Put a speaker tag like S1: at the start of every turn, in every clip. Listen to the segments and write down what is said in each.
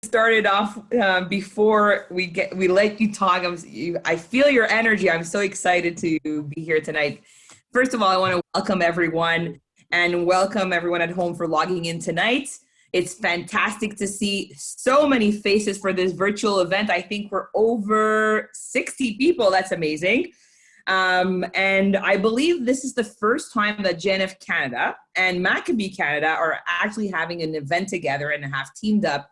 S1: Started off before we let you talk. I feel your energy. I'm so excited to be here tonight. First of all, I want to welcome everyone and welcome everyone at home for logging in tonight. It's fantastic to see so many faces for this virtual event. I think we're over 60 people. That's amazing. And I believe this is the first time that JNF Canada and Maccabee Canada are actually having an event together and have teamed up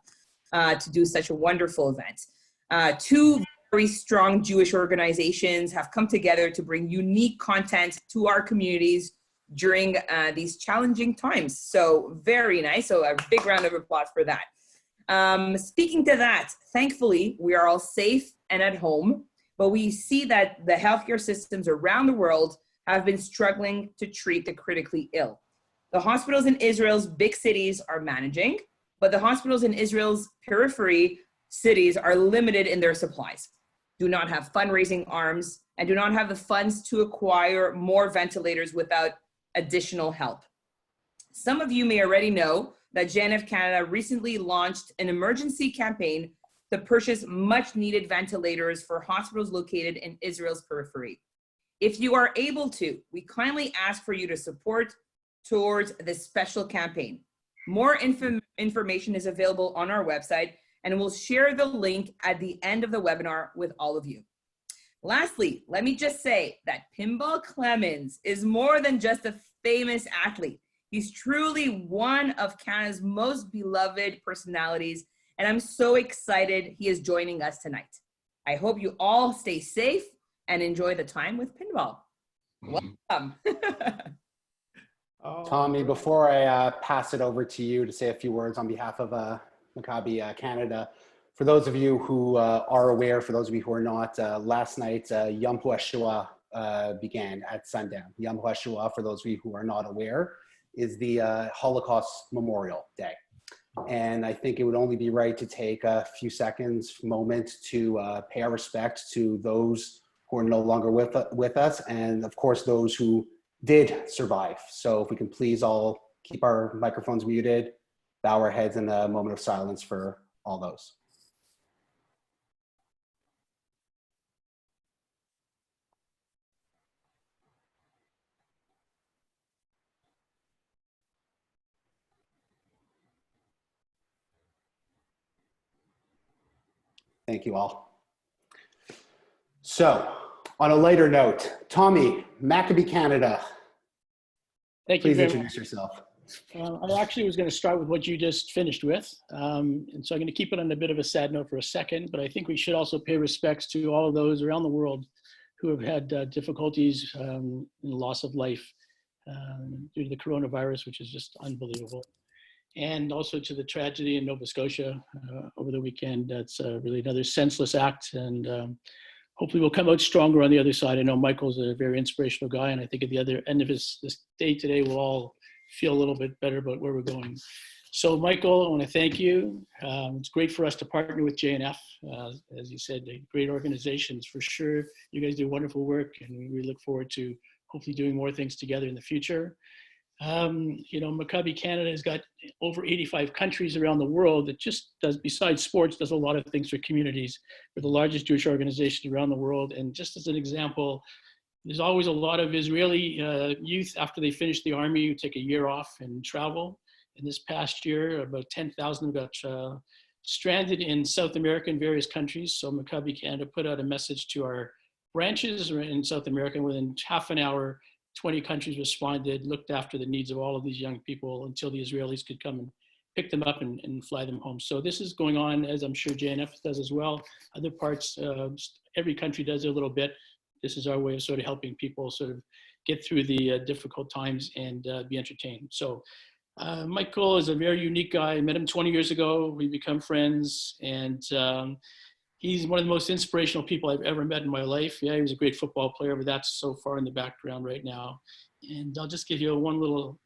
S1: to do such a wonderful event. Two very strong Jewish organizations have come together to bring unique content to our communities during these challenging times. So very nice. So a big round of applause for that. Speaking to that, thankfully, we are all safe and at home, but we see that the healthcare systems around the world have been struggling to treat the critically ill. The hospitals in Israel's big cities are managing, but the hospitals in Israel's periphery cities are limited in their supplies, do not have fundraising arms, and do not have the funds to acquire more ventilators without additional help. Some of you may already know that JNF Canada recently launched an emergency campaign to purchase much needed ventilators for hospitals located in Israel's periphery. If you are able to, we kindly ask for you to support towards this special campaign. More information is available on our website, and we'll share the link at the end of the webinar with all of you. Lastly, let me just say that Pinball Clemons is more than just a famous athlete. He's truly one of Canada's most beloved personalities, and I'm so excited he is joining us tonight. I hope you all stay safe and enjoy the time with Pinball. Welcome.
S2: Tommy, before I pass it over to you to say a few words on behalf of Maccabee Canada, for those of you who are aware, for those of you who are not, last night Yom HaShoah began at sundown. Yom HaShoah, for those of you who are not aware, is the Holocaust Memorial Day. And I think it would only be right to take a few seconds, moment to pay our respect to those who are no longer with us, and of course those who did survive. So if we can please all keep our microphones muted, bow our heads in a moment of silence for all those. Thank you all. So, on a lighter note, Tommy, Maccabee Canada.
S3: Thank you.
S2: Please introduce yourself.
S3: I actually was going to start with what you just finished with. And so I'm going to keep it on a bit of a sad note for a second, but I think we should also pay respects to all of those around the world who have had difficulties in the loss of life due to the coronavirus, which is just unbelievable. And also to the tragedy in Nova Scotia over the weekend. That's really another senseless act. And hopefully we'll come out stronger on the other side. I know Michael's a very inspirational guy, and I think at the other end of this day today, we'll all feel a little bit better about where we're going. So Michael, I want to thank you. It's great for us to partner with JNF. As you said, great organizations for sure. You guys do wonderful work, and we look forward to hopefully doing more things together in the future. You know, Maccabee Canada has got over 85 countries around the world that just does, besides sports, does a lot of things for communities. We're the largest Jewish organization around the world. And just as an example, there's always a lot of Israeli youth after they finish the army who take a year off and travel. And this past year, about 10,000 got stranded in South America in various countries. So Maccabee Canada put out a message to our branches in South America, and within half an hour, 20 countries responded, looked after the needs of all of these young people until the Israelis could come and pick them up and fly them home. So this is going on, as I'm sure JNF does as well. Other parts, every country does a little bit. This is our way of sort of helping people sort of get through the difficult times and be entertained. So Michael is a very unique guy. I met him 20 years ago. We become friends, and he's one of the most inspirational people I've ever met in my life. Yeah, he was a great football player, but that's so far in the background right now. And I'll just give you one little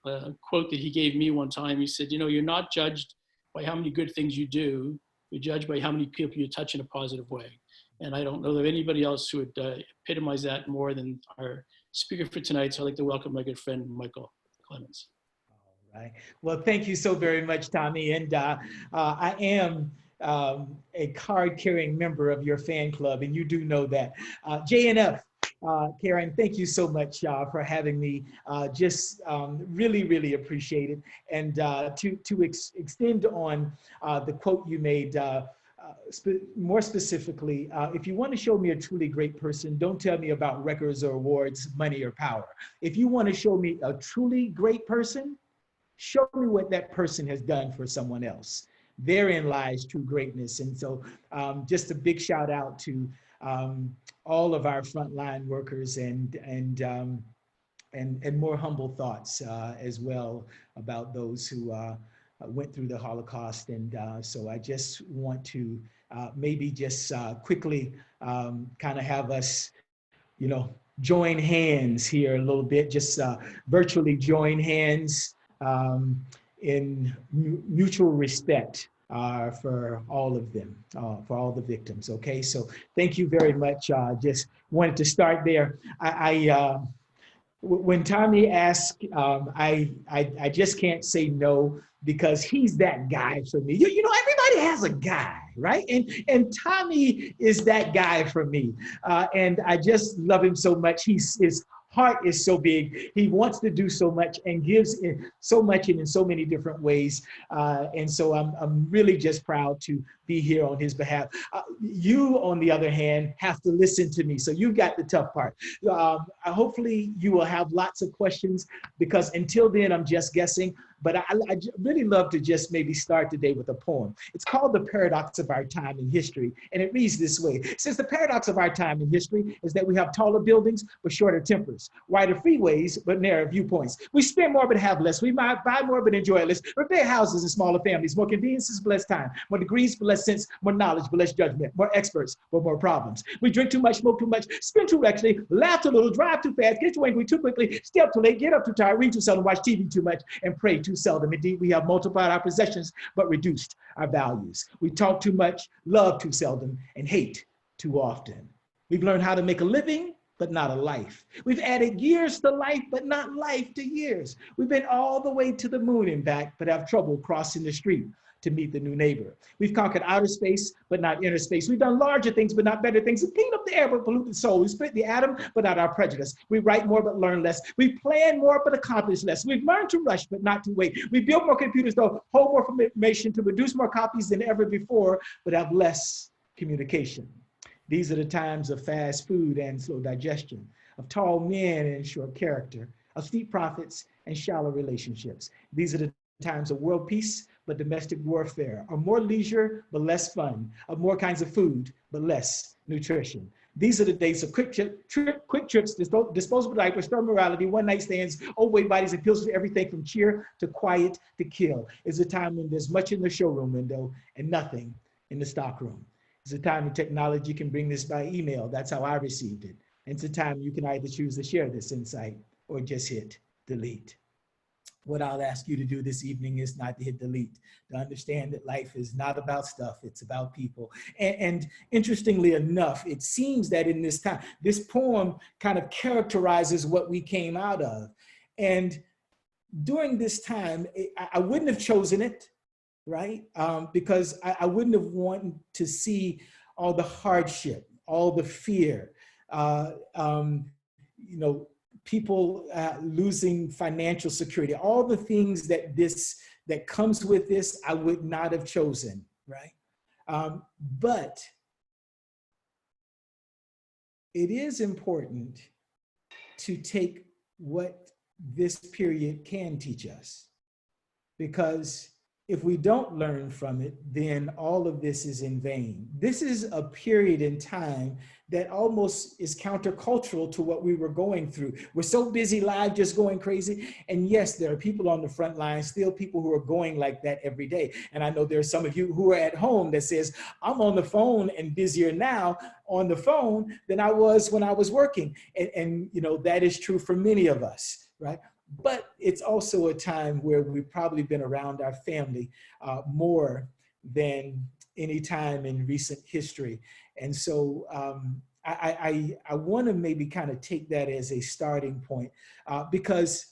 S3: quote that he gave me one time. He said, you know, you're not judged by how many good things you do. You're judged by how many people you touch in a positive way. And I don't know of anybody else who would epitomize that more than our speaker for tonight. So I'd like to welcome my good friend, Michael Clemons.
S4: All right. Well, thank you so very much, Tommy. And I am a card-carrying member of your fan club, and you do know that. JNF, Karen, thank you so much for having me. Really, really appreciate it. And to extend on the quote you made, more specifically, if you want to show me a truly great person, don't tell me about records or awards, money or power. If you want to show me a truly great person, show me what that person has done for someone else. Therein lies true greatness. And so just a big shout out to all of our frontline workers and more humble thoughts as well about those who went through the Holocaust. And so I just want to maybe just quickly kind of have us, join hands here a little bit, just virtually join hands in mutual respect for all of them, for all the victims. Okay, so thank you very much. Just wanted to start there. When Tommy asked, I just can't say no because he's that guy for me. You know, everybody has a guy, right? And Tommy is that guy for me. And I just love him so much. His heart is so big. He wants to do so much and gives so much and in so many different ways. And so I'm really just proud to be here on his behalf. You, on the other hand, have to listen to me. So you've got the tough part. Hopefully you will have lots of questions because until then, I'm just guessing. But I really love to just maybe start today with a poem. It's called The Paradox of Our Time in History. And it reads this way. It says, the paradox of our time in history is that we have taller buildings but shorter tempers, wider freeways but narrower viewpoints. We spend more but have less. We might buy more but enjoy less. Repair houses and smaller families, more conveniences but less time, more degrees but less sense, more knowledge but less judgment, more experts but more problems. We drink too much, smoke too much, spend too recklessly, laugh too little, drive too fast, get too angry too quickly, stay up too late, get up too tired, read too seldom, watch TV too much, and pray too seldom. Indeed, we have multiplied our possessions, but reduced our values. We talk too much, love too seldom, and hate too often. We've learned how to make a living, but not a life. We've added years to life, but not life to years. We've been all the way to the moon and back, but have trouble crossing the street to meet the new neighbor. We've conquered outer space, but not inner space. We've done larger things, but not better things. We've cleaned up the air, but polluted the soul. We split the atom, but not our prejudice. We write more, but learn less. We plan more, but accomplish less. We've learned to rush, but not to wait. We build more computers, though, hold more information to produce more copies than ever before, but have less communication. These are the times of fast food and slow digestion, of tall men and short character, of steep profits and shallow relationships. These are the times of world peace, but domestic warfare, of more leisure, but less fun, of more kinds of food, but less nutrition. These are the days of quick trips, disposable diapers, store morality, one-night stands, overweight bodies, and pills for everything from cheer to quiet to kill. It's a time when there's much in the showroom window and nothing in the stockroom. It's a time when technology can bring this by email. That's how I received it. And it's a time you can either choose to share this insight or just hit delete. What I'll ask you to do this evening is not to hit delete, to understand that life is not about stuff, it's about people. And interestingly enough, it seems that in this time, this poem kind of characterizes what we came out of. And during this time, I wouldn't have chosen it, right? Because I wouldn't have wanted to see all the hardship, all the fear, people losing financial security, all the things that comes with this, I would not have chosen, right? But it is important to take what this period can teach us, because if we don't learn from it, then all of this is in vain. This is a period in time that almost is countercultural to what we were going through. We're so busy live, just going crazy. And yes, there are people on the front lines, still people who are going like that every day. And I know there are some of you who are at home that says, I'm on the phone and busier now on the phone than I was when I was working. And that is true for many of us, right? But it's also a time where we've probably been around our family more than any time in recent history. And so I want to maybe kind of take that as a starting point because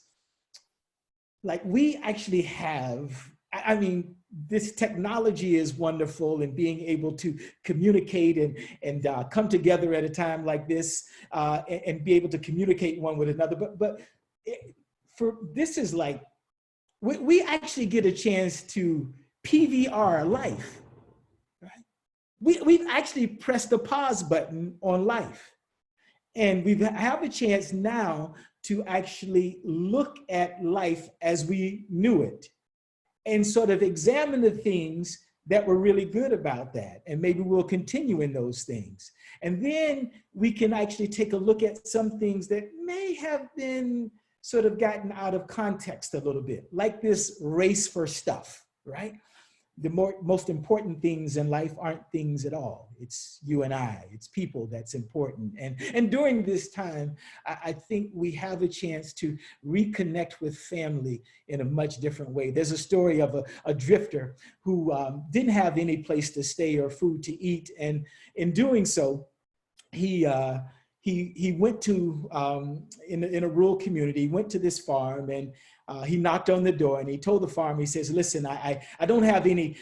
S4: like we actually have, this technology is wonderful, and being able to communicate and come together at a time like this and be able to communicate one with another. But for this is like, we actually get a chance to PVR life, right? We've actually pressed the pause button on life. And we have a chance now to actually look at life as we knew it and sort of examine the things that were really good about that. And maybe we'll continue in those things. And then we can actually take a look at some things that may have been sort of gotten out of context a little bit, like this race for stuff, right? The most important things in life aren't things at all. It's you and I, it's people that's important. And during this time, I think we have a chance to reconnect with family in a much different way. There's a story of a drifter who didn't have any place to stay or food to eat. And in doing so, he went to, in a rural community, went to this farm, and he knocked on the door, and he told the farmer, he says, listen, I don't have any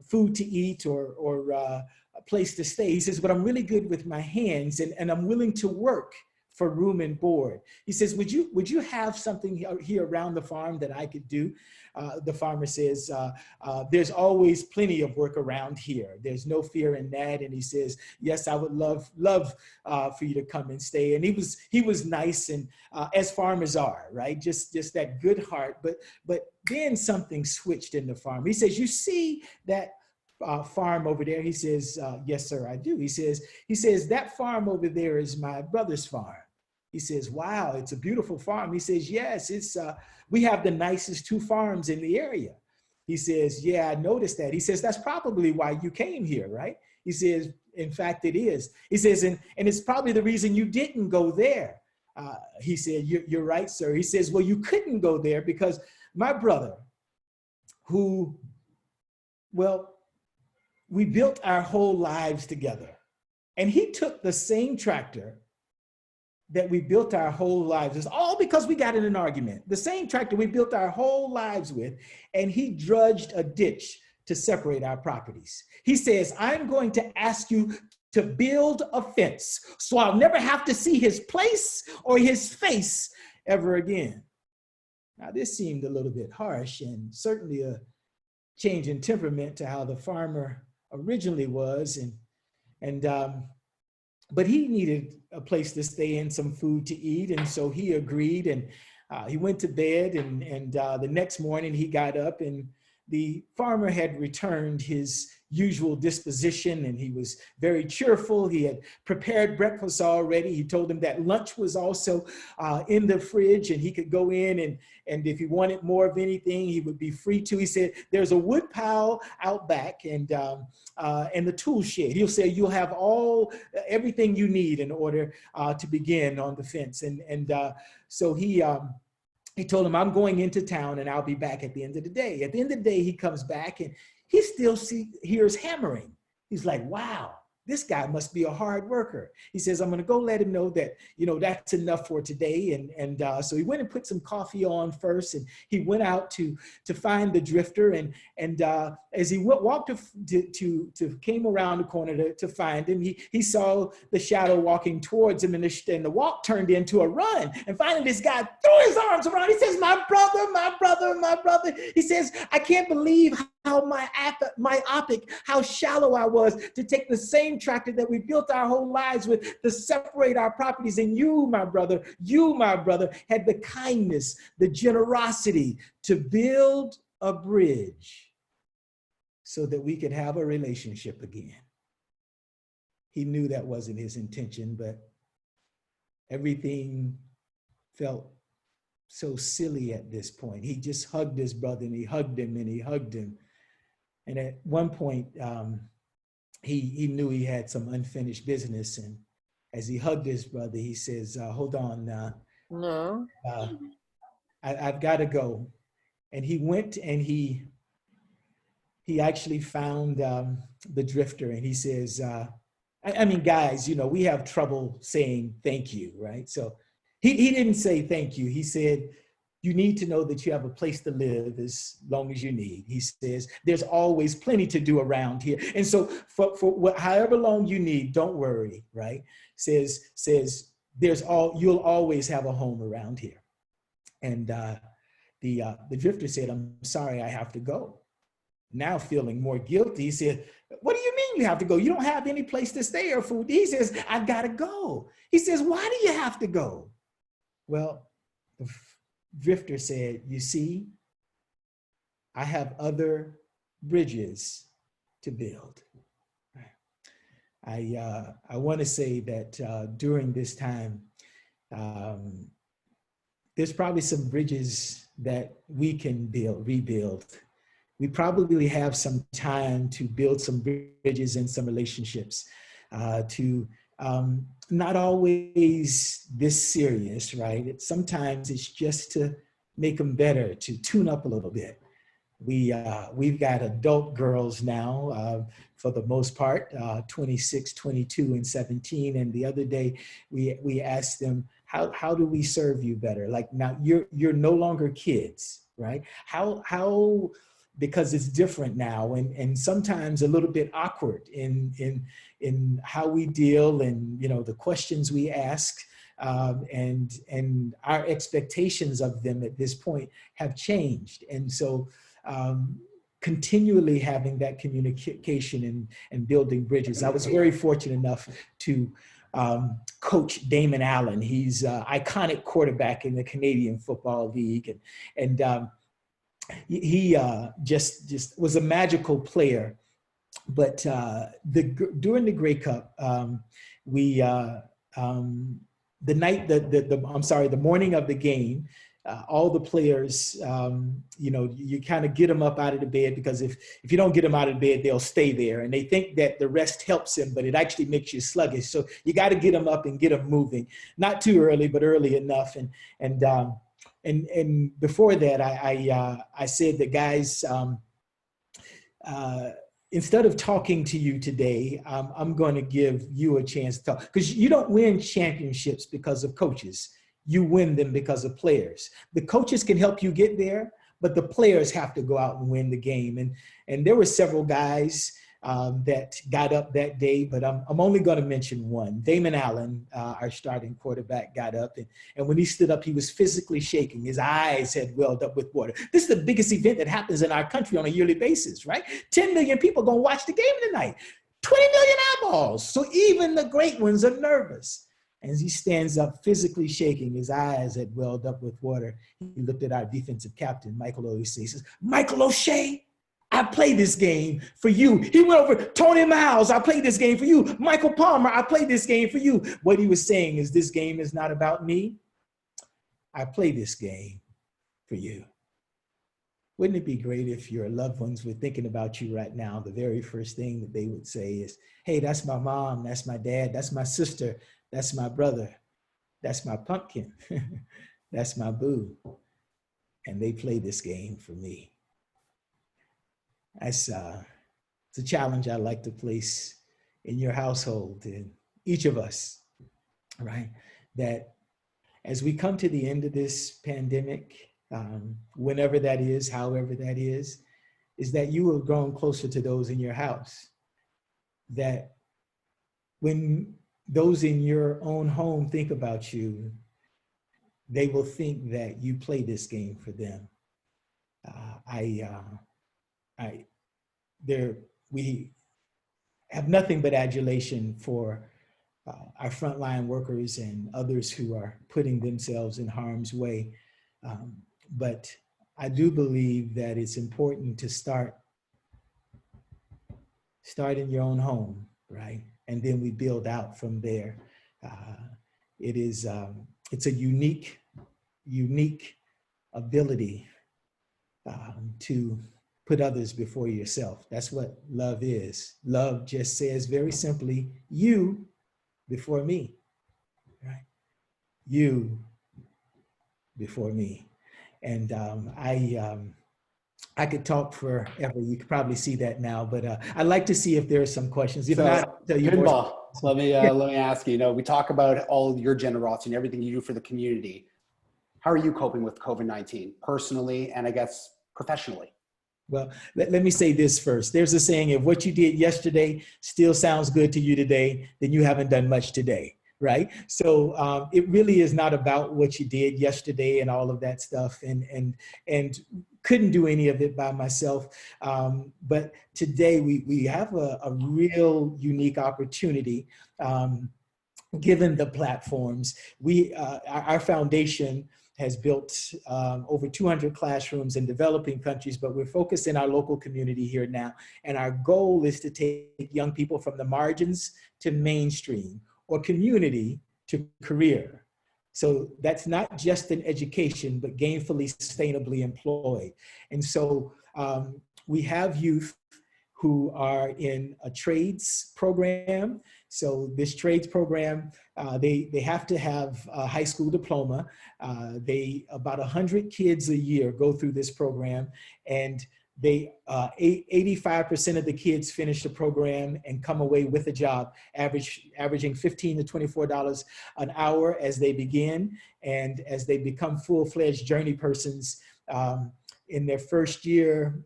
S4: food to eat or a place to stay. He says, but I'm really good with my hands, and I'm willing to work for room and board. He says, would you have something here around the farm that I could do? The farmer says, there's always plenty of work around here. There's no fear in that. And he says, yes, I would love for you to come and stay. And he was nice, and as farmers are, right? Just that good heart. But then something switched in the farm. He says, you see that farm over there? He says, yes, sir, I do. He says, that farm over there is my brother's farm. He says, wow, it's a beautiful farm. He says, yes, we have the nicest 2 farms in the area. He says, yeah, I noticed that. He says, that's probably why you came here, right? He says, in fact, it is. He says, and it's probably the reason you didn't go there. He said, you're right, sir. He says, well, you couldn't go there because my brother, we built our whole lives together. And he took the same tractor that we built our whole lives. It's all because we got in an argument. The same tractor we built our whole lives with, and he drudged a ditch to separate our properties. He says, I'm going to ask you to build a fence so I'll never have to see his place or his face ever again. Now, this seemed a little bit harsh, and certainly a change in temperament to how the farmer originally was. But he needed a place to stay and some food to eat. And so he agreed, and he went to bed, and the next morning he got up, and the farmer had returned his usual disposition, and he was very cheerful. He had prepared breakfast already. He told him that lunch was also in the fridge, and he could go in, and if he wanted more of anything, he would be free to. He said, there's a wood pile out back, and the tool shed. He'll say, you'll have everything you need in order to begin on the fence. So he told him, I'm going into town, and I'll be back at the end of the day. At the end of the day, he comes back, and he still hears hammering. He's like, wow, this guy must be a hard worker. He says, I'm going to go let him know that, that's enough for today. So he went and put some coffee on first, and he went out to find the drifter. And as he walked came around the corner to find him, he saw the shadow walking towards him, and the walk turned into a run. And finally, this guy threw his arms around. He says, my brother, my brother, my brother. He says, I can't believe how myopic, how shallow I was to take the same tractor that we built our whole lives with to separate our properties. And you, my brother, had the kindness, the generosity to build a bridge so that we could have a relationship again. He knew that wasn't his intention, but everything felt so silly at this point. He just hugged his brother, and he hugged him, and he hugged him. And at one point, he knew he had some unfinished business. And as he hugged his brother, he says, hold on,
S5: No.
S4: I've got to go. And he went, and he actually found the drifter, and he says, I mean, guys, we have trouble saying thank you, right? So he didn't say thank you. He said, you need to know that you have a place to live as long as you need. He says, there's always plenty to do around here. And so for however long you need, don't worry, right? Says you'll always have a home around here. And the drifter said, I'm sorry, I have to go. Now feeling more guilty, he said, what do you mean you have to go? You don't have any place to stay or food. He says, I've got to go. He says, why do you have to go? Well, the drifter said, you see, I have other bridges to build. I want to say that during this time, there's probably some bridges that we can rebuild. We probably have some time to build some bridges and some relationships to not always this serious, right? Sometimes it's just to make them better, to tune up a little bit. We've got adult girls now, for the most part, 26, 22, and 17. And the other day we asked them, how do we serve you better? Like now you're no longer kids, right? How because it's different now, and sometimes a little bit awkward in how we deal, and the questions we ask, and our expectations of them at this point have changed. And so continually having that communication and building bridges. I was very fortunate enough to coach Damon Allen. He's an iconic quarterback in the Canadian Football League, and he just was a magical player. But during the Grey Cup, the morning of the game, all the players, you kind of get them up out of the bed, because if you don't get them out of the bed, they'll stay there. And they think that the rest helps them, but it actually makes you sluggish. So you got to get them up and get them moving, not too early, but early enough. And before that, I said that, guys, instead of talking to you today, I'm going to give you a chance to talk, because you don't win championships because of coaches. You win them because of players. The coaches can help you get there, but the players have to go out and win the game. And there were several guys that got up that day, but I'm only going to mention one. Damon Allen, our starting quarterback, got up, and when he stood up, he was physically shaking. His eyes had welled up with water. This is the biggest event that happens in our country on a yearly basis, right? 10 million people going to watch the game tonight. 20 million eyeballs. So even the great ones are nervous. And as he stands up, physically shaking, his eyes had welled up with water, he looked at our defensive captain, Michael O'Shea. He says, Michael O'Shea, I played this game for you. He went over, Tony Miles, I played this game for you. Michael Palmer, I played this game for you. What he was saying is, this game is not about me. I play this game for you. Wouldn't it be great if your loved ones were thinking about you right now? The very first thing that they would say is, hey, that's my mom, that's my dad, that's my sister, that's my brother, that's my pumpkin, that's my boo. And they play this game for me. It's a challenge I'd like to place in your household, in each of us, right? That as we come to the end of this pandemic, whenever that is, however that is that you have grown closer to those in your house. That when those in your own home think about you, they will think that you play this game for them. We have nothing but adulation for our frontline workers and others who are putting themselves in harm's way. But I do believe that it's important to start in your own home, right? And then we build out from there. It's a unique ability to put others before yourself. That's what love is. Love just says very simply, you before me, right? You before me. And I could talk forever. You could probably see that now, but I'd like to see if there are some questions. If not, I'll tell you
S2: Pinball. So let me ask you, we talk about all your generosity and everything you do for the community. How are you coping with COVID-19 personally and I guess professionally?
S4: Well, let me say this first. There's a saying, if what you did yesterday still sounds good to you today, then you haven't done much today, right? So it really is not about what you did yesterday and all of that stuff, and couldn't do any of it by myself. But today we have a real unique opportunity. Given the platforms, our foundation has built over 200 classrooms in developing countries, but we're focused in our local community here now. And our goal is to take young people from the margins to mainstream, or community to career. So that's not just an education, but gainfully, sustainably employed. And so we have youth who are in a trades program. So this trades program, they have to have a high school diploma. About 100 kids a year go through this program, and 85% of the kids finish the program and come away with a job, averaging $15 to $24 an hour as they begin. And as they become full-fledged journey persons, in their first year,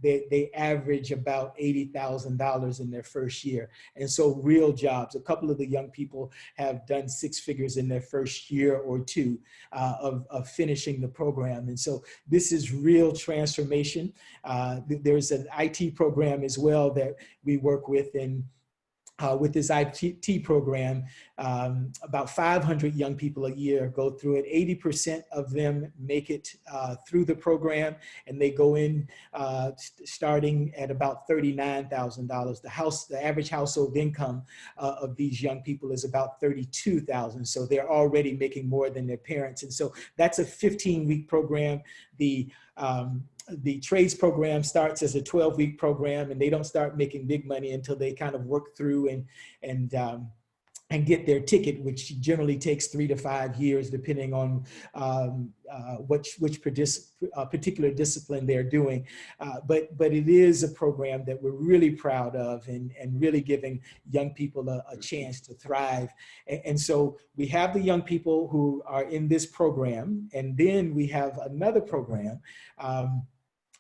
S4: they average about $80,000 in their first year. And so real jobs. A couple of the young people have done six figures in their first year or two of finishing the program. And so this is real transformation. There's an IT program as well that we work with with this IT program. About 500 young people a year go through it. 80% of them make it through the program, and they go in starting at about $39,000. The average household income of these young people is about $32,000. So they're already making more than their parents. And so that's a 15-week program. The trades program starts as a 12-week program, and they don't start making big money until they kind of work through and get their ticket, which generally takes 3 to 5 years, depending on which particular discipline they're doing. But it is a program that we're really proud of, and really giving young people a chance to thrive. And so we have the young people who are in this program, and then we have another program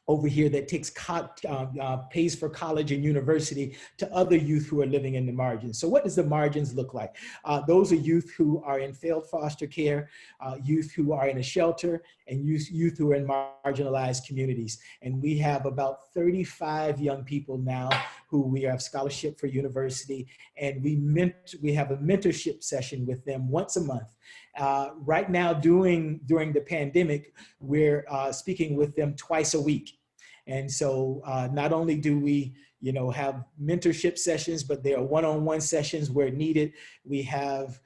S4: over here that pays for college and university to other youth who are living in the margins. So what does the margins look like? Those are youth who are in failed foster care, youth who are in a shelter, and youth who are in marginalized communities. And we have about 35 young people now who we have scholarship for university, and we have a mentorship session with them once a month. Right now, during the pandemic, we're speaking with them twice a week. And so not only do we have mentorship sessions, but there are one-on-one sessions where needed. We have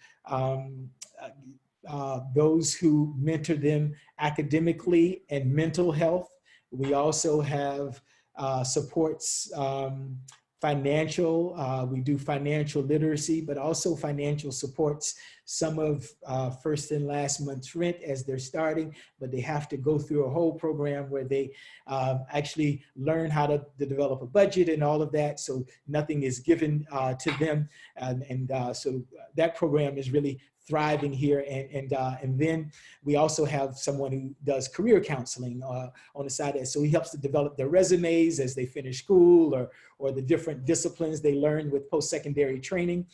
S4: those who mentor them academically and mental health. We also have supports financial, we do financial literacy, but also financial supports. Some of first and last month's rent as they're starting, but they have to go through a whole program where they actually learn how to develop a budget and all of that. So nothing is given to them. So that program is really thriving here. And then we also have someone who does career counseling on the side of it. So he helps to develop their resumes as they finish school, or the different disciplines they learn with post-secondary training.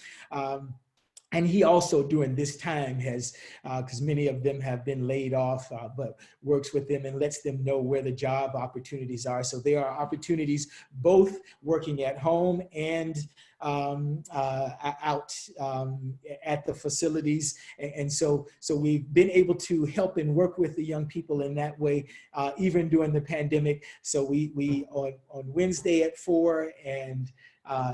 S4: And he also during this time has, because many of them have been laid off, but works with them and lets them know where the job opportunities are. So there are opportunities both working at home and out at the facilities. And so we've been able to help and work with the young people in that way, even during the pandemic. So we on Wednesday at 4 and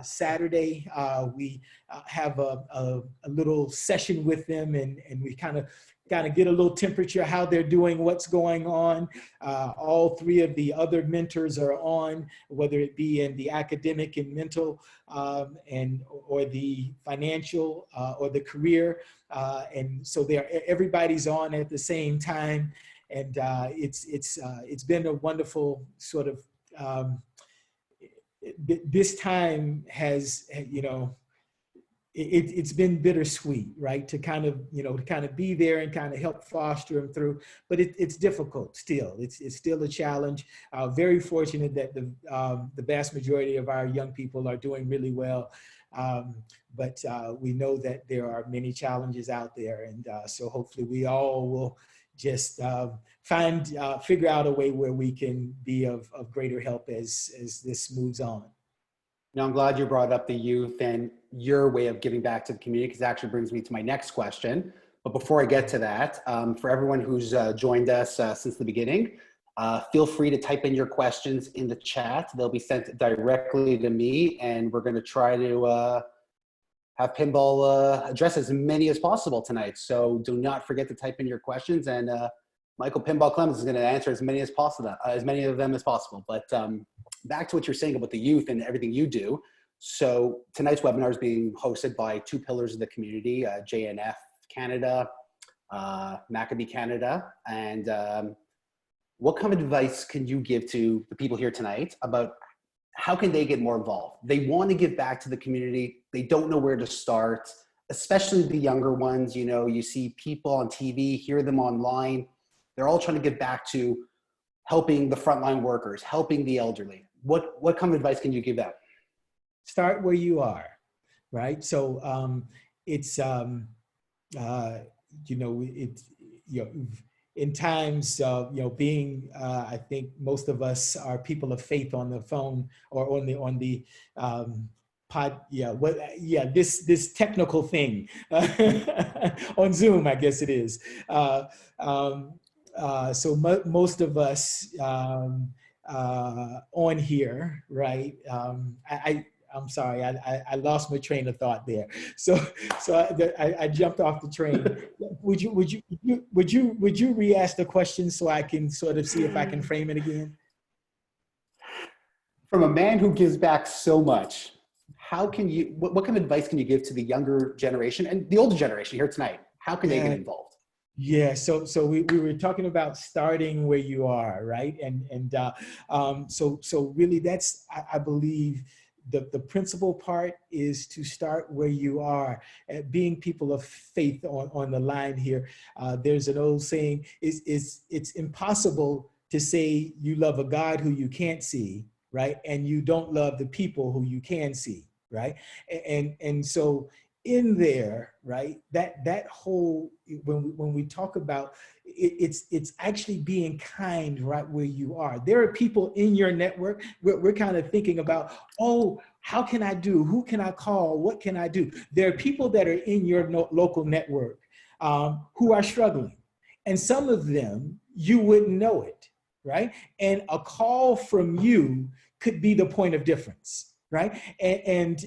S4: Saturday, we have a little session with them, and we kind of get a little temperature, how they're doing, what's going on. All three of the other mentors are on, whether it be in the academic and mental, or the financial, or the career. And so everybody's on at the same time. And it's been a wonderful sort of, this time has, it's been bittersweet, right? To kind of, to kind of be there and kind of help foster them through, but it's difficult still. It's still a challenge. Very fortunate that the vast majority of our young people are doing really well. But we know that there are many challenges out there. And so hopefully we all will just figure out a way where we can be of greater help as this moves on.
S2: Now, I'm glad you brought up the youth and your way of giving back to the community, because it actually brings me to my next question. But before I get to that, for everyone who's joined us since the beginning, feel free to type in your questions in the chat. They'll be sent directly to me, and we're going to try to have Pinball address as many as possible tonight. So do not forget to type in your questions, and Michael Pinball Clemons is going to answer as many as possible, as many of them as possible. But back to what you're saying about the youth and everything you do. So tonight's webinar is being hosted by two pillars of the community, JNF Canada, Maccabee Canada. And what kind of advice can you give to the people here tonight about how can they get more involved? They want to give back to the community. They don't know where to start, especially the younger ones. You know, you see people on TV, hear them online. They're all trying to get back to helping the frontline workers, helping the elderly. What kind of advice can you give them?
S4: Start where you are, right? So it's in times being I think most of us are people of faith on the phone or on the this technical thing on Zoom, I guess it is. So most of us on here, right? I'm sorry, I lost my train of thought there. So I jumped off the train. Would you re-ask the question so I can sort of see if I can frame it again?
S2: From a man who gives back so much, how can you? What kind of advice can you give to the younger generation and the older generation here tonight? How can they get involved?
S4: Yeah, so we were talking about starting where you are, right? So really that's, I believe, the principal part is to start where you are, being people of faith on the line here. There's an old saying, it's impossible to say you love a God who you can't see, right? And you don't love the people who you can see, right? And so in there, right, that whole, when we talk about it's actually being kind right where you are. There are people in your network. We're kind of thinking about, oh, how can I do? Who can I call? What can I do? There are people that are in your local network who are struggling, and some of them you wouldn't know it, right? And a call from you could be the point of difference, right? And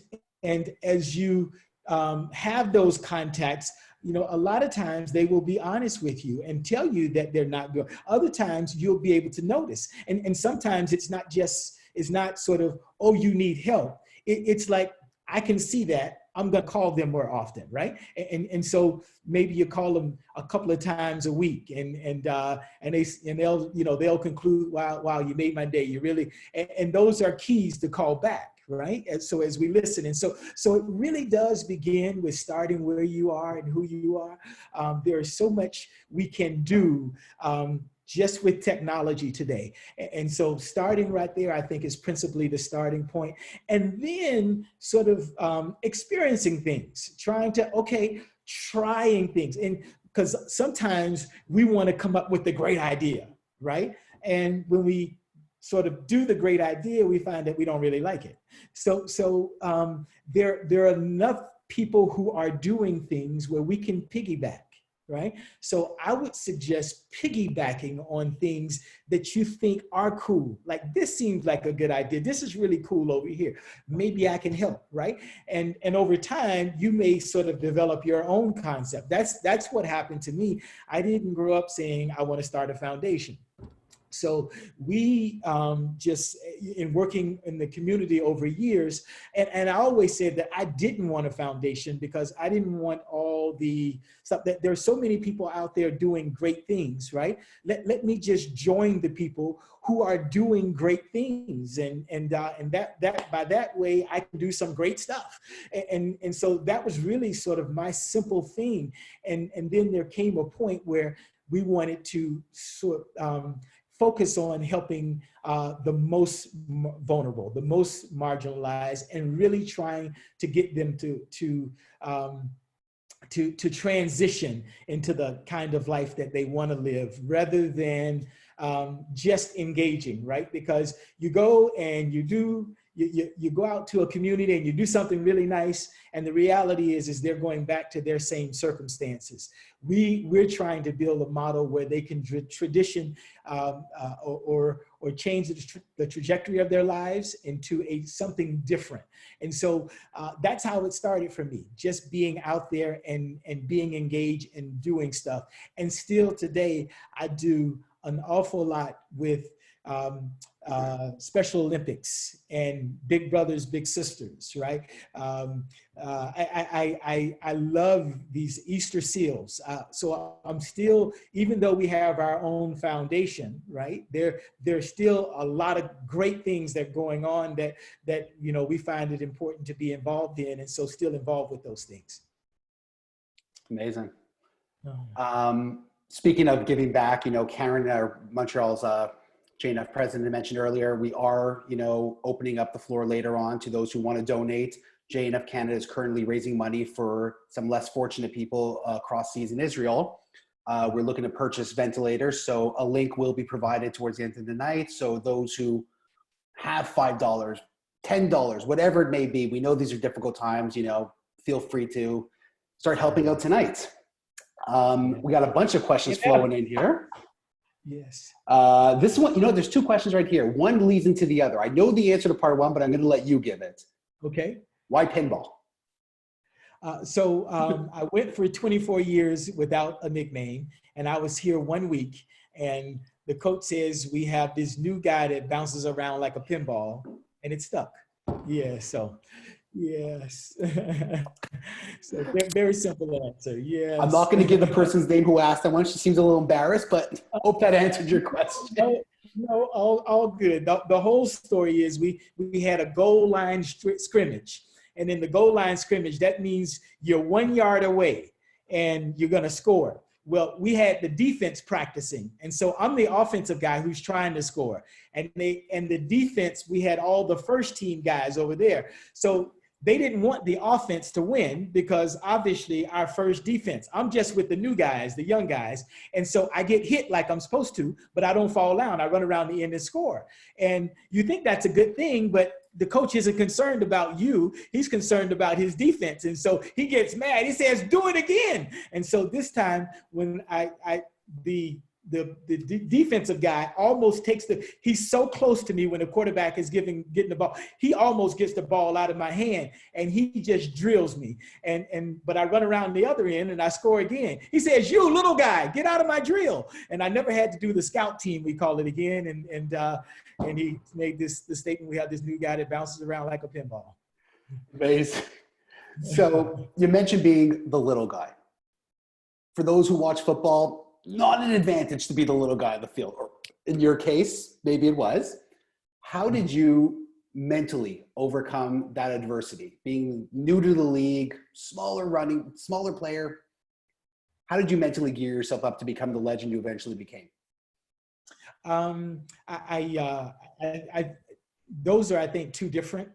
S4: as you have those contacts, a lot of times they will be honest with you and tell you that they're not good. Other times you'll be able to notice. And sometimes it's not sort of, oh, you need help. It's like, I can see that, I'm gonna call them more often, right? And so maybe you call them a couple of times a week, and they'll conclude, wow, you made my day. You really, and those are keys to call back, right? And so as we listen, and so it really does begin with starting where you are and who you are. There is so much we can do just with technology today. And so starting right there, I think, is principally the starting point. And then sort of experiencing things, trying things. And because sometimes we want to come up with the great idea, right? And when we sort of do the great idea, we find that we don't really like it. So there are enough people who are doing things where we can piggyback, right? So I would suggest piggybacking on things that you think are cool. Like, this seems like a good idea. This is really cool over here. Maybe I can help, right? And over time, you may sort of develop your own concept. That's what happened to me. I didn't grow up saying I want to start a foundation. So we just, in working in the community over years, and I always said that I didn't want a foundation because I didn't want all the stuff that there's so many people out there doing great things, right? Let me just join the people who are doing great things, and that by that way I can do some great stuff, and so that was really sort of my simple thing, and then there came a point where we wanted to sort focus on helping the most vulnerable, the most marginalized, and really trying to get them to transition into the kind of life that they want to live, rather than just engaging, right? Because you go and you go out to a community and you do something really nice, and the reality is they're going back to their same circumstances. We're trying to build a model where they can tradition or change the trajectory of their lives into something different. And so that's how it started for me, just being out there and being engaged and doing stuff. And still today, I do an awful lot with Special Olympics and Big Brothers, Big Sisters, right? I love these Easter seals. So I'm still, even though we have our own foundation, right? There's still a lot of great things that are going on that we find it important to be involved in, and so still involved with those things.
S2: Amazing. Speaking of giving back, Karen, Montreal's JNF president, mentioned earlier, we are, opening up the floor later on to those who want to donate. JNF Canada is currently raising money for some less fortunate people across seas in Israel. We're looking to purchase ventilators, so a link will be provided towards the end of the night. So those who have $5, $10, whatever it may be, we know these are difficult times, feel free to start helping out tonight. We got a bunch of questions flowing in here.
S4: Yes.
S2: This one, there's two questions right here. One leads into the other. I know the answer to part one, but I'm going to let you give it.
S4: Okay.
S2: Why pinball?
S4: I went for 24 years without a nickname, and I was here 1 week, and the coach says we have this new guy that bounces around like a pinball, and it stuck. Yeah. So. Yes. So very simple answer. Yes.
S2: I'm not going to give the person's name who asked that one. She seems a little embarrassed, but hope that answered your question.
S4: No, all good. The whole story is we had a goal line scrimmage, and in the goal line scrimmage, that means you're 1 yard away and you're going to score. Well, we had the defense practicing, and so I'm the offensive guy who's trying to score, and the defense, we had all the first team guys over there. So they didn't want the offense to win because obviously our first defense, I'm just with the new guys, the young guys. And so I get hit like I'm supposed to, but I don't fall down. I run around the end and score. And you think that's a good thing, but the coach isn't concerned about you. He's concerned about his defense. And so he gets mad. He says, do it again. And so this time when the defensive guy almost takes he's so close to me when the quarterback is getting the ball. He almost gets the ball out of my hand and he just drills me. But I run around the other end and I score again. He says, you little guy, get out of my drill. And I never had to do the scout team, we call it again. And he made the statement, we have this new guy that bounces around like a pinball.
S2: Amazing. So you mentioned being the little guy. For those who watch football, not an advantage to be the little guy on the field. Or in your case, maybe it was. How did you mentally overcome that adversity? Being new to the league, smaller player. How did you mentally gear yourself up to become the legend you eventually became?
S4: Those are, I think, two different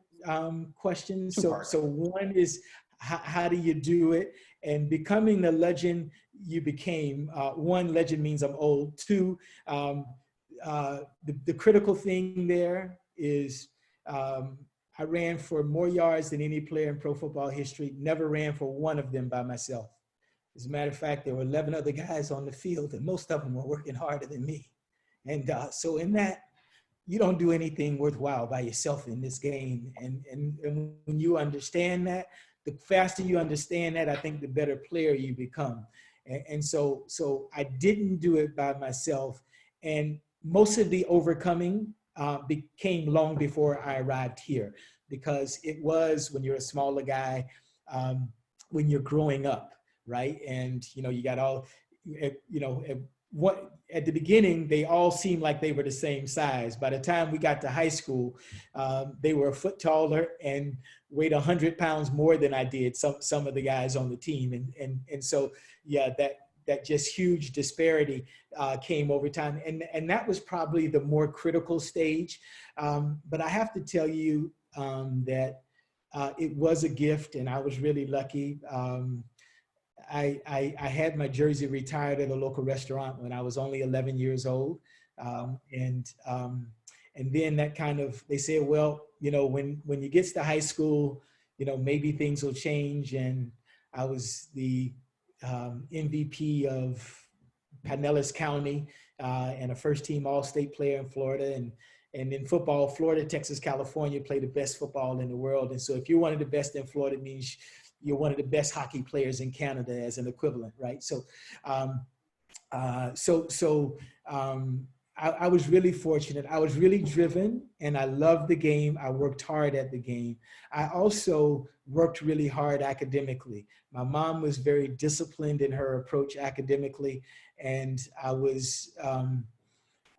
S4: questions. So one is, how do you do it? And becoming the legend you became, one, legend means I'm old. Two, the critical thing there is I ran for more yards than any player in pro football history, never ran for one of them by myself. As a matter of fact, there were 11 other guys on the field, and most of them were working harder than me. And so in that, you don't do anything worthwhile by yourself in this game. And when you understand that, the faster you understand that, I think the better player you become. And so I didn't do it by myself. And most of the overcoming became long before I arrived here, because it was when you're a smaller guy, when you're growing up, right? And, you know, you got all, you know, at the beginning, they all seemed like they were the same size. By the time we got to high school, they were a foot taller and weighed 100 pounds more than I did, some of the guys on the team. And so, yeah, that just huge disparity came over time. And that was probably the more critical stage. But I have to tell you that it was a gift, and I was really lucky. I had my jersey retired at a local restaurant when I was only 11 years old. And then that kind of, they said, well, you know, when you get to high school, you know, maybe things will change. And I was the MVP of Pinellas County and a first team all-state player in Florida. And in football, Florida, Texas, California play the best football in the world. And so if you're one of the best in Florida, it means you're one of the best hockey players in Canada as an equivalent, right? So, I was really fortunate. I was really driven, and I loved the game. I worked hard at the game. I also worked really hard academically. My mom was very disciplined in her approach academically, and I was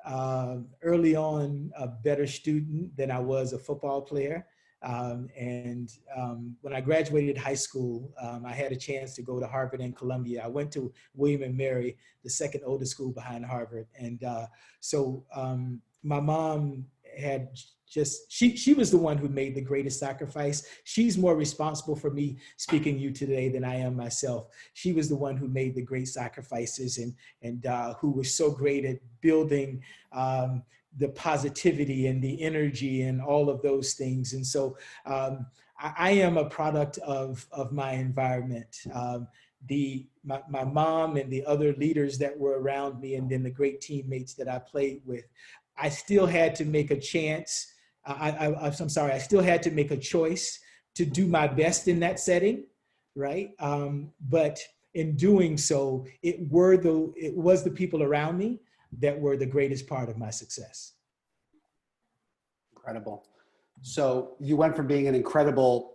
S4: early on a better student than I was a football player. When I graduated high school, I had a chance to go to Harvard and Columbia. I went to William and Mary, the second oldest school behind Harvard. And so my mom had she was the one who made the greatest sacrifice. She's more responsible for me speaking to you today than I am myself. She was the one who made the great sacrifices and who was so great at building the positivity and the energy and all of those things. And so I am a product of my environment. My mom and the other leaders that were around me, and then the great teammates that I played with, I still had to make a chance. I'm sorry, I still had to make a choice to do my best in that setting, right? But in doing so, it was the people around me that were the greatest part of my success.
S2: Incredible. So you went from being an incredibly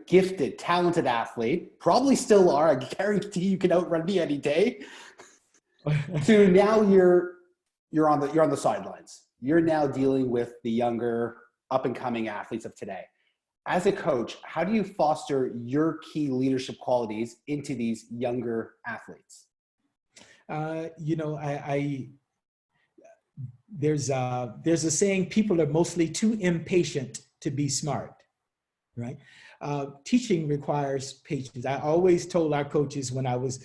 S2: gifted, talented athlete, probably still are, I guarantee you can outrun me any day, to now you're on the sidelines. You're now dealing with the younger up and coming athletes of today. As a coach, how do you foster your key leadership qualities into these younger athletes?
S4: You know, there's a saying, people are mostly too impatient to be smart, right? Teaching requires patience. I always told our coaches when I was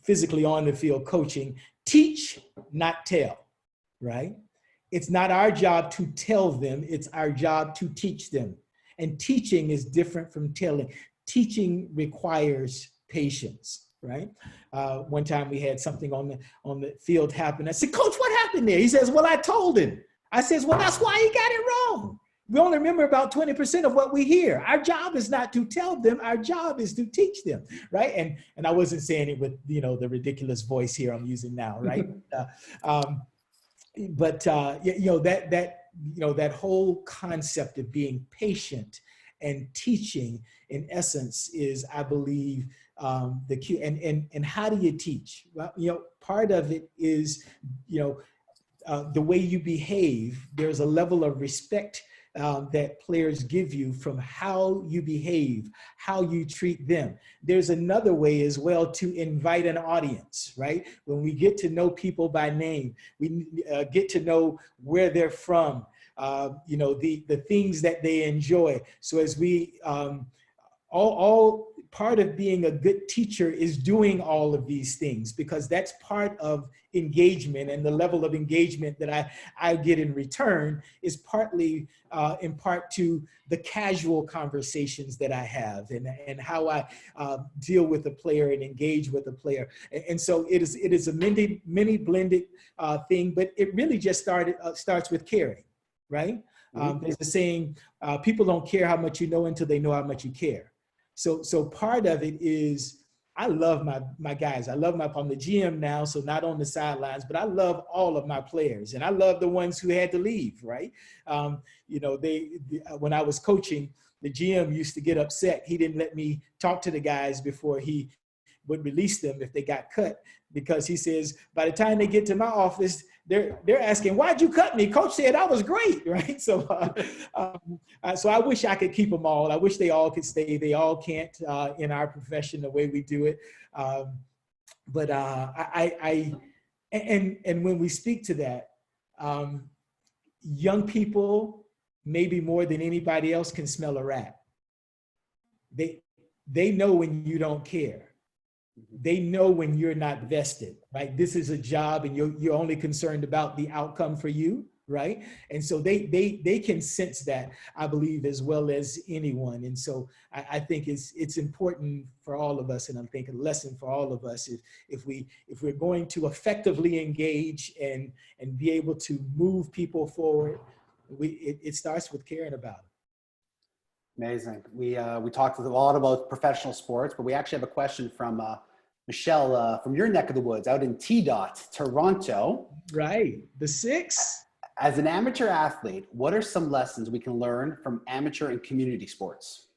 S4: physically on the field coaching, teach, not tell, right? It's not our job to tell them, it's our job to teach them. And teaching is different from telling. Teaching requires patience, right? One time we had something on the field happen. I said, Coach, what happened there? He says, well, I told him. I says, well, that's why he got it wrong. We only remember about 20% of what we hear. Our job is not to tell them. Our job is to teach them, right? And I wasn't saying it with, you know, the ridiculous voice here I'm using now, right? You know, that whole concept of being patient and teaching, in essence, is, I believe, the key. And how do you teach? Well, you know, part of it is, you know, the way you behave. There's a level of respect that players give you from how you behave, how you treat them. There's another way as well to invite an audience, right? When we get to know people by name, we get to know where they're from, you know, the things that they enjoy. So as we, all part of being a good teacher is doing all of these things, because that's part of engagement, and the level of engagement that I get in return is partly in part to the casual conversations that I have and how I deal with a player and engage with a player. And so it is a many blended thing, but it really just starts with caring, right? There's a saying, people don't care how much you know until they know how much you care. So part of it is, I love my guys. I'm the GM now, so not on the sidelines, but I love all of my players, and I love the ones who had to leave. Right? When I was coaching, the GM used to get upset. He didn't let me talk to the guys before he would release them if they got cut, because he says by the time they get to my office, they're asking, "Why'd you cut me? Coach said I was great." Right? So I wish I could keep them all. I wish they all could stay. They all can't in our profession the way we do it. But when we speak to that, young people, maybe more than anybody else, can smell a rat. They know when you don't care. They know when you're not vested, right? This is a job and you're only concerned about the outcome for you, right? And so they can sense that, I believe, as well as anyone. And so I think it's important for all of us, and I'm thinking a lesson for all of us, if we're going to effectively engage and be able to move people forward, it starts with caring about them.
S2: Amazing. We talked a lot about professional sports, but we actually have a question from Michelle from your neck of the woods out in T-Dot, Toronto.
S4: Right. The 6.
S2: As an amateur athlete, what are some lessons we can learn from amateur and community sports?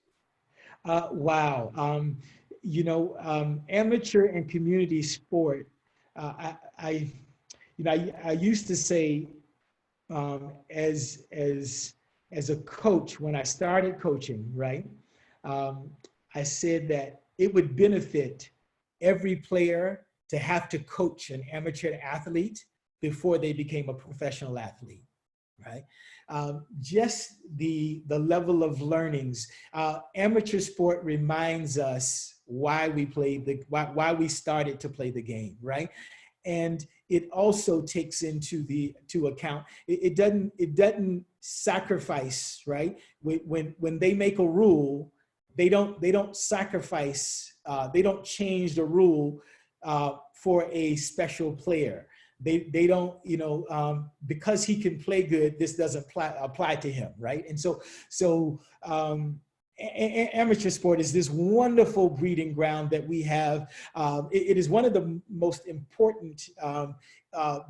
S4: Wow. Amateur and community sport, I used to say, as a coach, when I started coaching, right, I said that it would benefit every player to have to coach an amateur athlete before they became a professional athlete, right? Just the level of learnings. Amateur sport reminds us why we why we started to play the game, right? And it also takes into account, it doesn't sacrifice, right? When they make a rule, they don't sacrifice, they don't change the rule for a special player. They don't, because he can play good, this doesn't apply to him, right? And so amateur sport is this wonderful breeding ground that we have. It is one of the most important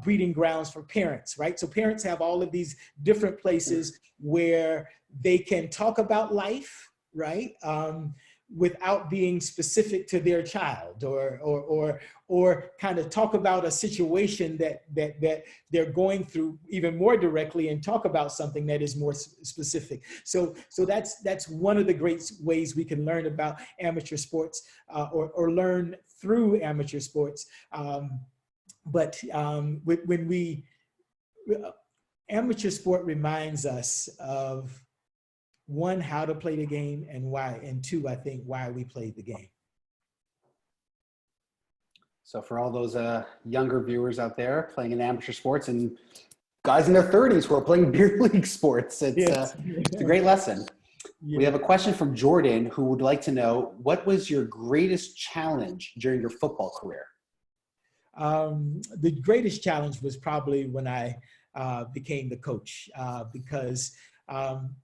S4: breeding grounds for parents, right? So parents have all of these different places where they can talk about life, right? Without being specific to their child, or kind of talk about a situation that they're going through even more directly, and talk about something that is more specific. So that's one of the great ways we can learn about amateur sports, or learn through amateur sports. Amateur sport reminds us of, one, how to play the game, and why, and two, I think, why we play the game.
S2: So for all those younger viewers out there playing in amateur sports, and guys in their 30s who are playing beer league sports, it's a great lesson. Yeah. We have a question from Jordan, who would like to know, what was your greatest challenge during your football career?
S4: The greatest challenge was probably when I became the coach, because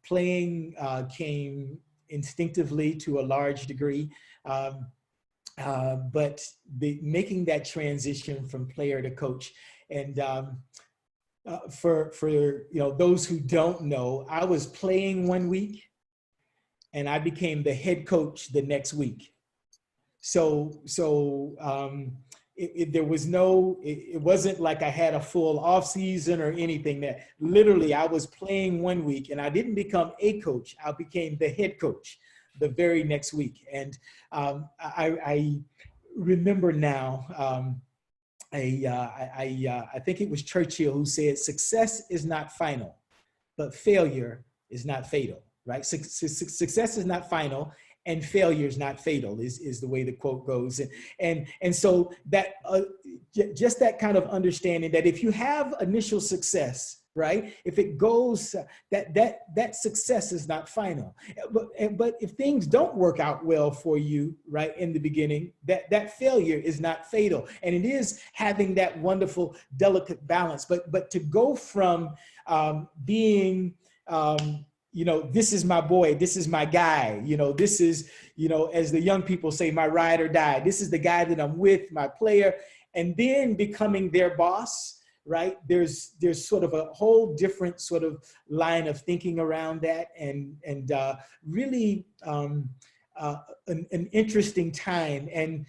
S4: playing came instinctively to a large degree, but making that transition from player to coach. And for those who don't know, I was playing one week and I became the head coach the next week. It wasn't like I had a full off season or anything. That literally I was playing one week and I didn't become a coach. I became the head coach the very next week. And I remember now, I think it was Churchill who said, "Success is not final, but failure is not fatal," right? Success is not final, and failure is not fatal, is the way the quote goes. And so that just that kind of understanding that if you have initial success, right, if it goes, that success is not final. But if things don't work out well for you, right, in the beginning, that failure is not fatal. And it is having that wonderful, delicate balance. But to go from being this is my boy, this is my guy, this is, as the young people say, my ride or die. This is the guy that I'm with, my player, and then becoming their boss, right? There's sort of a whole different sort of line of thinking around that, and really an interesting time. And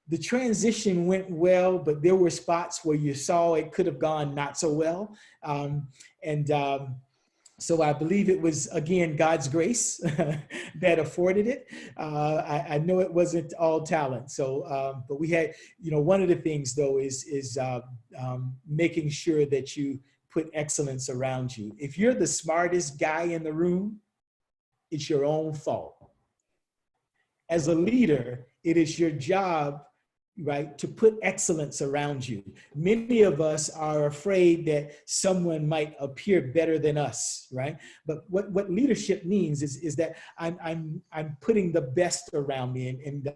S4: the transition went well, but there were spots where you saw it could have gone not so well. So I believe it was, again, God's grace that afforded it. I know it wasn't all talent. So, but we had, one of the things though is making sure that you put excellence around you. If you're the smartest guy in the room, it's your own fault. As a leader, it is your job, right, to put excellence around you. Many of us are afraid that someone might appear better than us, right? But what leadership means is that I'm putting the best around me, and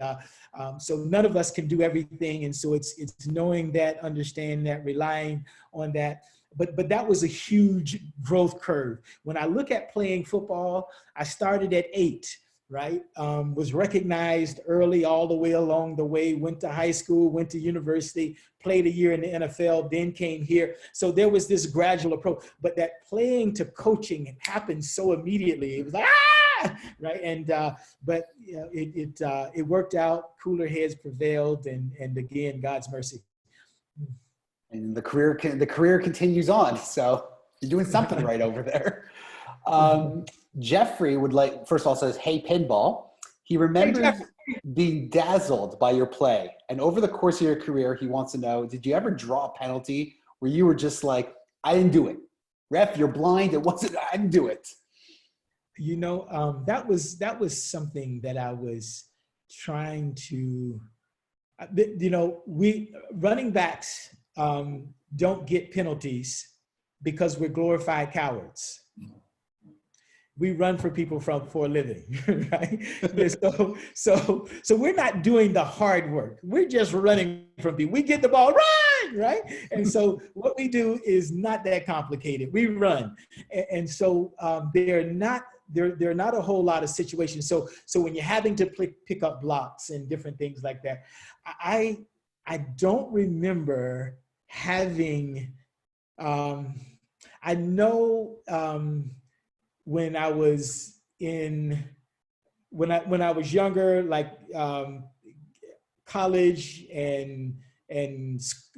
S4: so none of us can do everything, and so it's knowing that, understanding that, relying on that. But that was a huge growth curve. When I look at playing football, I started at 8. Right? Was recognized early all the way along the way, went to high school, went to university, played a year in the NFL, then came here. So there was this gradual approach, but that playing to coaching happened so immediately. It was like, right? And, but it worked out, cooler heads prevailed, and again, God's mercy.
S2: And the career continues on. So you're doing something right over there. Jeffrey first of all says, "Hey, Pinball." He remembers being dazzled by your play. And over the course of your career, he wants to know, did you ever draw a penalty where you were just like, I didn't do it? Ref, you're blind. I didn't do it.
S4: That was something that I was trying to, we running backs don't get penalties because we're glorified cowards. We run for people for a living, right? So we're not doing the hard work. We're just running from people. We get the ball, run, right? And so what we do is not that complicated. We run, and so there are not a whole lot of situations. So when you're having to pick up blocks and different things like that, I don't remember having. I know. When I was younger, like college and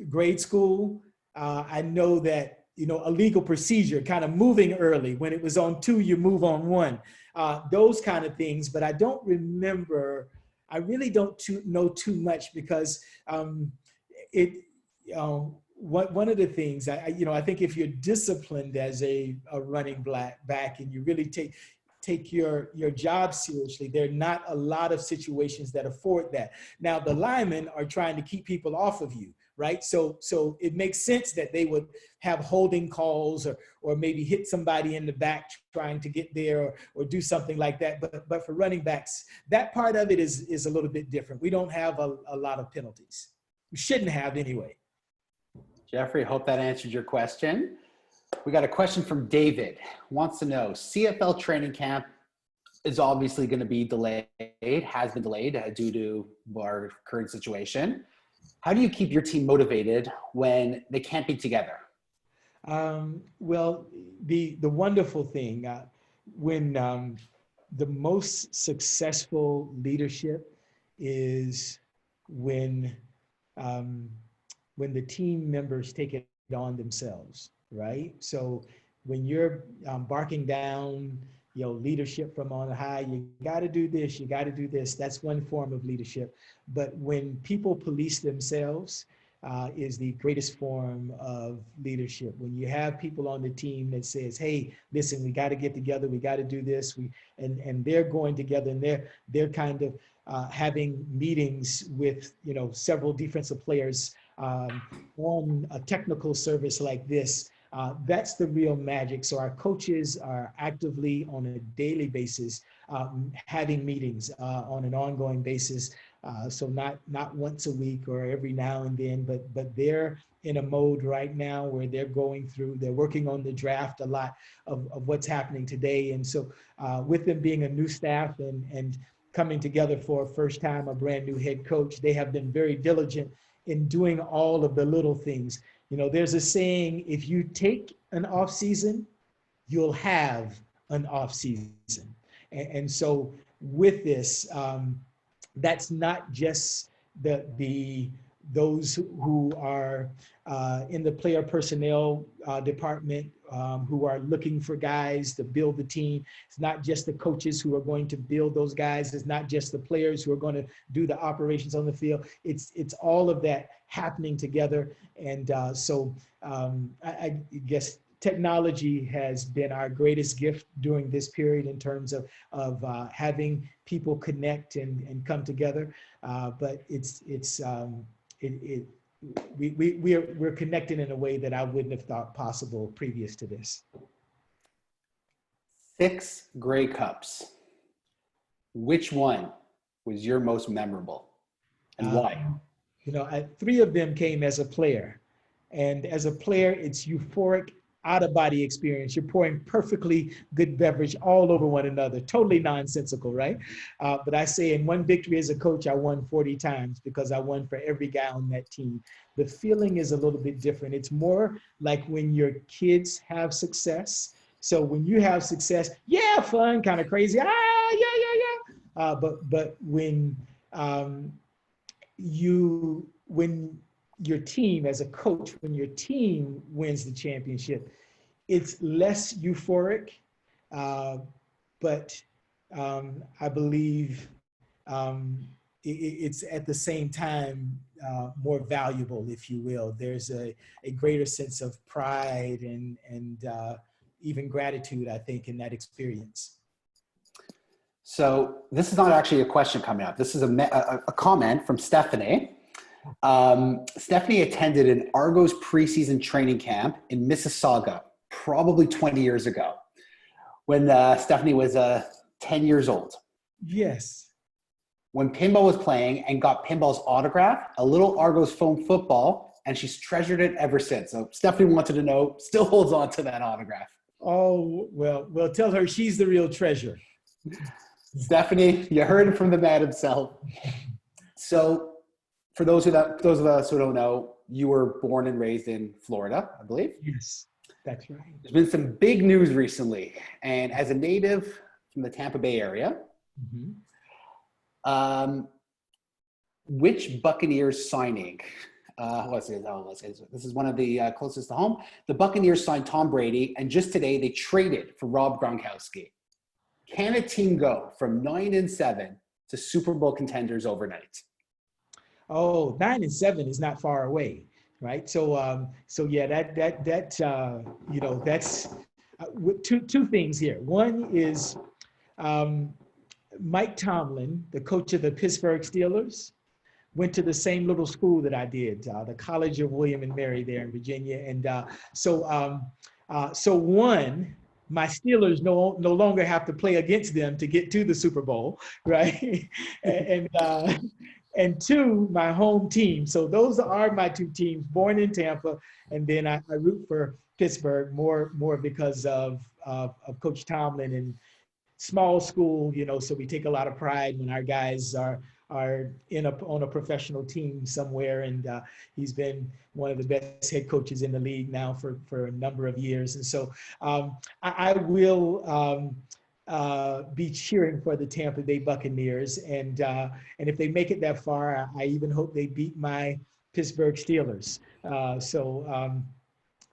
S4: grade school, I know that, a legal procedure, kind of moving early. When it was on 2, you move on 1. Those kind of things, but I don't remember. I really don't know too much because one of the things I think if you're disciplined as a running back and you really take your job seriously, there are not a lot of situations that afford that. Now the linemen are trying to keep people off of you, right? So it makes sense that they would have holding calls or maybe hit somebody in the back trying to get there or do something like that. But for running backs, that part of it is a little bit different. We don't have a lot of penalties. We shouldn't have anyway.
S2: Jeffrey, hope that answered your question. We got a question from David. Wants to know, CFL training camp is obviously going to be delayed, has been delayed due to our current situation. How do you keep your team motivated when they can't be together?
S4: Well, the wonderful thing, when the most successful leadership is when the team members take it on themselves, right? So when you're barking down, leadership from on high, you got to do this, you got to do this. That's one form of leadership. But when people police themselves is the greatest form of leadership. When you have people on the team that says, hey, listen, we got to get together, we got to do this, and they're going together, and they're kind of having meetings with, several defensive players on a technical service like this, That's the real magic. So our coaches are actively on a daily basis having meetings on an ongoing basis. So not once a week or every now and then, but they're in a mode right now where they're working on the draft a lot of what's happening today. And so with them being a new staff and coming together for a first time, a brand new head coach, they have been very diligent in doing all of the little things. You know, there's a saying, if you take an off season, you'll have an off season. And so with this, that's not just those who are in the player personnel department who are looking for guys to build the team. It's not just the coaches who are going to build those guys. It's not just the players who are going to do the operations on the field. It's all of that happening together. And so I guess technology has been our greatest gift during this period in terms of having people connect and come together. But we're connected in a way that I wouldn't have thought possible previous to this.
S2: 6 Grey Cups. Which one was your most memorable, and why?
S4: You know, 3 of them came as a player, and as a player, it's euphoric, out-of-body experience. You're pouring perfectly good beverage all over one another, totally nonsensical, right? But I say in one victory as a coach, I won 40 times because I won for every guy on that team. The feeling is a little bit different. It's more like when your kids have success. So when you have success, yeah, fun, kind of crazy, yeah. But when your team, as a coach, when your team wins the championship, it's less euphoric, but I believe it's at the same time more valuable, if you will. There's a greater sense of pride and even gratitude, I think, in that experience.
S2: So this is not actually a question coming up. This is a comment from Stephanie. Stephanie attended an Argos preseason training camp in Mississauga, probably 20 years ago, when Stephanie was 10 years old.
S4: Yes.
S2: When Pinball was playing and got Pinball's autograph, a little Argos foam football, and she's treasured it ever since. So Stephanie wanted to know, still holds on to that autograph.
S4: Oh, well, tell her she's the real treasure.
S2: Stephanie, you heard it from the man himself. So for those of us who don't know, you were born and raised in Florida, I believe.
S4: Yes, that's right.
S2: There's been some big news recently, and as a native from the Tampa Bay area, which Buccaneers signing? This is one of the closest to home. The Buccaneers signed Tom Brady, and just today they traded for Rob Gronkowski. Can a team go from 9-7 to Super Bowl contenders overnight?
S4: Oh, 9-7 is not far away, right? So yeah, that's two things here. One is Mike Tomlin, the coach of the Pittsburgh Steelers, went to the same little school that I did, the College of William and Mary there in Virginia, and so one, my Steelers no longer have to play against them to get to the Super Bowl, right? And 2, my home team. So those are my 2 teams, born in Tampa, and then I root for Pittsburgh more because of Coach Tomlin and small school, you know, so we take a lot of pride when our guys are on a professional team somewhere, and he's been one of the best head coaches in the league now for a number of years. And so I will be cheering for the Tampa Bay Buccaneers, and if they make it that far, I even hope they beat my Pittsburgh Steelers. So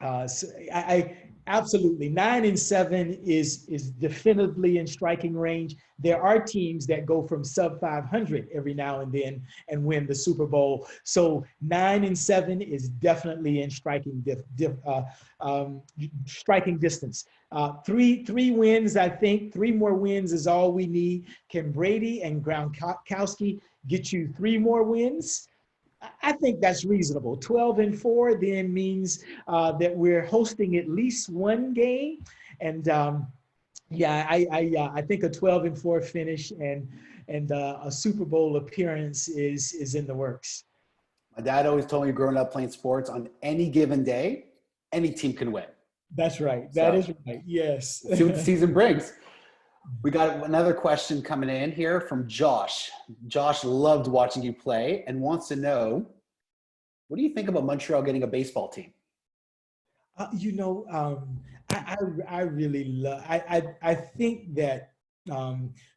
S4: I absolutely 9-7 is definitively in striking range. There are teams that go from sub 500 every now and then and win the Super Bowl. So 9-7 is definitely in striking striking distance. 3 wins, I think. 3 more wins is all we need. Can Brady and Gronkowski get you 3 more wins? I think that's reasonable. 12-4 then means that we're hosting at least one game, and yeah, I think a 12-4 finish and a Super Bowl appearance is in the works.
S2: My dad always told me growing up playing sports, on any given day, any team can win.
S4: That's right. That is right. Yes.
S2: See what the season brings. We got another question coming in here from Josh. Josh loved watching you play and wants to know, what do you think about Montreal getting a baseball team?
S4: You know, I really love, I think that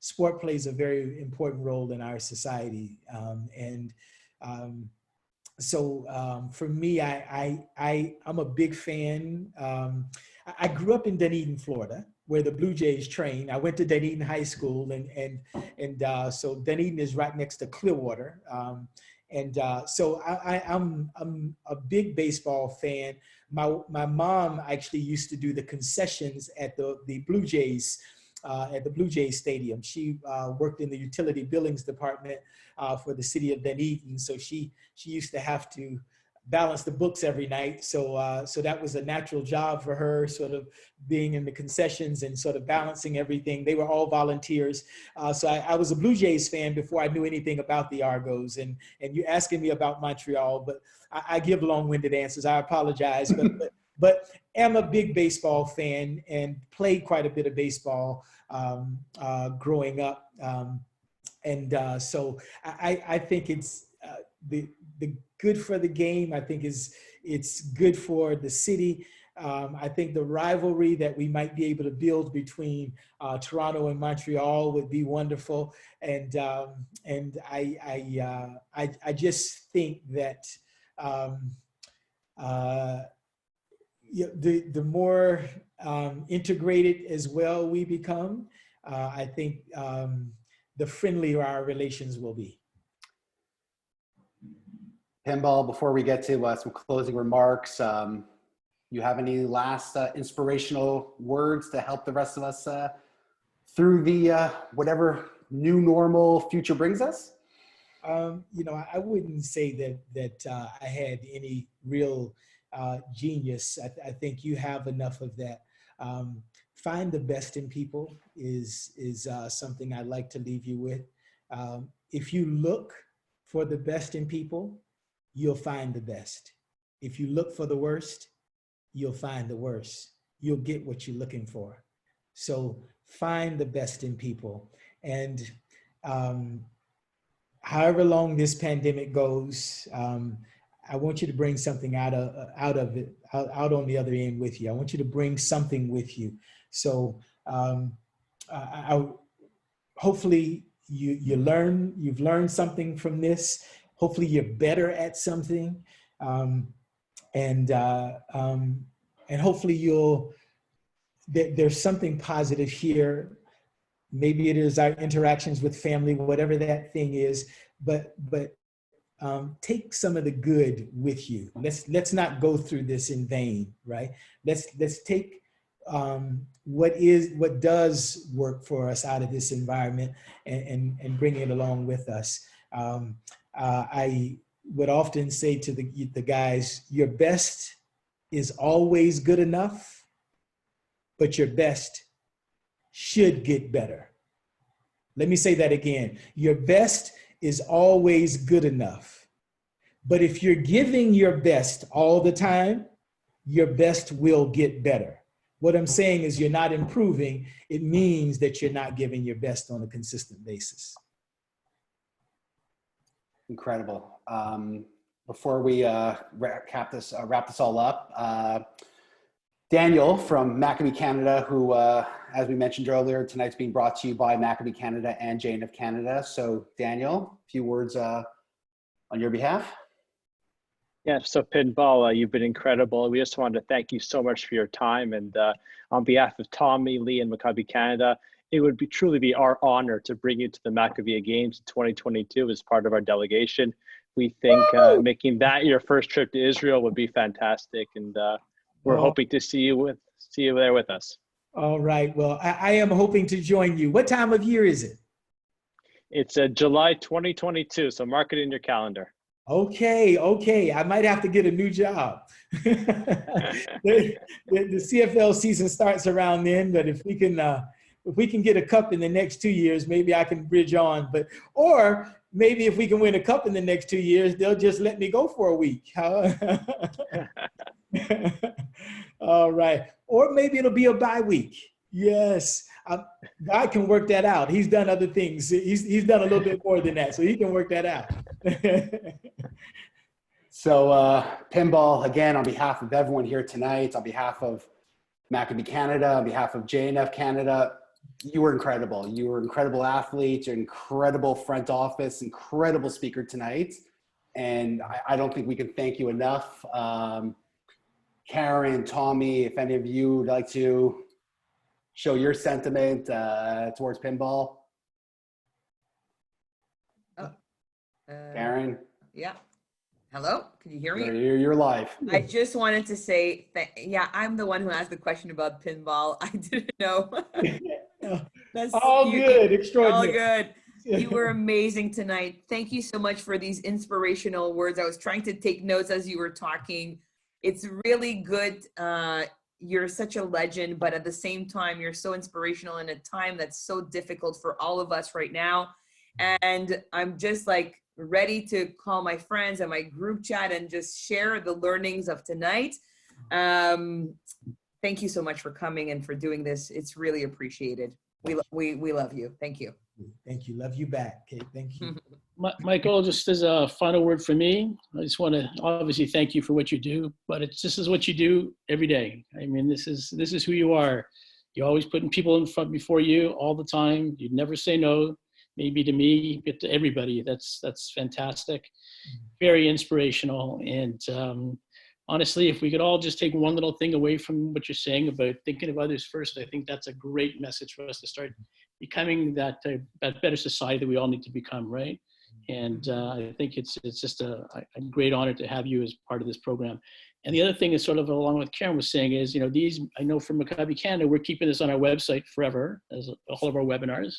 S4: sport plays a very important role in our society. So for me, I'm a big fan. I grew up in Dunedin, Florida, where the Blue Jays train. I went to Dunedin High School, and so Dunedin is right next to Clearwater. So I'm a big baseball fan. My mom actually used to do the concessions at the Blue Jays. At the Blue Jays Stadium. She worked in the utility billings department for the city of Dunedin. So she used to have to balance the books every night. So that was a natural job for her, sort of being in the concessions and sort of balancing everything. They were all volunteers. So I was a Blue Jays fan before I knew anything about the Argos. And you're asking me about Montreal, but I give long-winded answers. I apologize, but am a big baseball fan and played quite a bit of baseball growing up. So I think it's the good for the game. I think it's good for the city. I think the rivalry that we might be able to build between Toronto and Montreal would be wonderful. And I just think that the more integrated as well we become, I think the friendlier our relations will be.
S2: Pinball, before we get to some closing remarks, you have any last inspirational words to help the rest of us through the whatever new normal future brings us?
S4: You know, I wouldn't say that I had any real genius. I think you have enough of that. Find the best in people is something I'd like to leave you with. If you look for the best in people, you'll find the best. If you look for the worst, you'll find the worst. You'll get what you're looking for. So find the best in people. And however long this pandemic goes, I want you to bring something out of it, out on the other end with you. I want you to bring something with you. So hopefully you've learned something from this. Hopefully you're better at something, and hopefully there's something positive here. Maybe it is our interactions with family, whatever that thing is, but take some of the good with you. Let's not go through this in vain, right? Let's take what does work for us out of this environment and bring it along with us. I would often say to the guys, your best is always good enough, but your best should get better. Let me say that again. Your best is always good enough. But if you're giving your best all the time, your best will get better. What I'm saying is you're not improving. It means that you're not giving your best on a consistent basis.
S2: Incredible. Before we wrap this all up, Daniel from Maccabee Canada, who, as we mentioned earlier, tonight's being brought to you by Maccabee Canada and Jane of Canada. So Daniel, a few words on your behalf.
S5: Yeah, so Pinball, you've been incredible. We just wanted to thank you so much for your time. And on behalf of Tommy, Lee, and Maccabee Canada, it would truly be our honor to bring you to the Maccabee Games in 2022 as part of our delegation. We think making that your first trip to Israel would be fantastic. And we're hoping to see you there with us.
S4: All right. Well, I am hoping to join you. What time of year is it?
S5: It's July 2022, so mark it in your calendar.
S4: Okay. I might have to get a new job. The CFL season starts around then, but if we can get a cup in the next 2 years, maybe I can bridge on. Or maybe if we can win a cup in the next 2 years, they'll just let me go for a week. All right. Or maybe it'll be a bye week. Yes. God can work that out. He's done other things. He's done a little bit more than that, so he can work that out.
S2: So Pinball, again, on behalf of everyone here tonight, on behalf of Maccabee Canada, on behalf of JNF Canada, you were incredible. You were an incredible athlete, you're an incredible front office, incredible speaker tonight. And I don't think we can thank you enough. Karen, Tommy, if any of you would like to show your sentiment towards Pinball. Karen?
S1: Yeah. Hello, can you hear me?
S2: You're live.
S1: I just wanted to say, yeah, I'm the one who asked the question about pinball. I didn't know. That's
S4: all good, extraordinary.
S1: All good. You were amazing tonight. Thank you so much for these inspirational words. I was trying to take notes as you were talking. It's really good. You're such a legend, but at the same time, you're so inspirational in a time that's so difficult for all of us right now. And I'm just like ready to call my friends and my group chat and just share the learnings of tonight. Thank you so much for coming and for doing this. It's really appreciated. We love you. Thank you.
S4: Thank you. Love you back. Okay, thank you.
S3: Michael, just as a final word for me, I just want to obviously thank you for what you do, but this is what you do every day. I mean, this is who you are. You're always putting people in front before you all the time. You never say no, maybe to me, but to everybody. That's fantastic. Very inspirational. And honestly, if we could all just take one little thing away from what you're saying about thinking of others first, I think that's a great message for us to start becoming that better society that we all need to become, right? And I think it's just a great honor to have you as part of this program. And the other thing is sort of along with Karen was saying is, I know from Maccabee Canada, we're keeping this on our website forever as all of our webinars.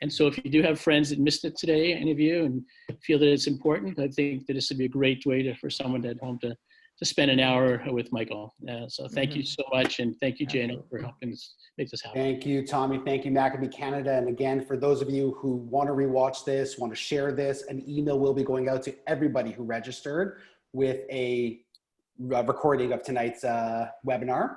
S3: And so if you do have friends that missed it today, any of you, and feel that it's important, I think that this would be a great way for someone at home to spend an hour with Michael. So thank you so much. And thank you, Jana, for helping us make this happen.
S2: Thank you, Tommy. Thank you, Maccabee Canada. And again, for those of you who want to rewatch this, want to share this, an email will be going out to everybody who registered with a recording of tonight's webinar.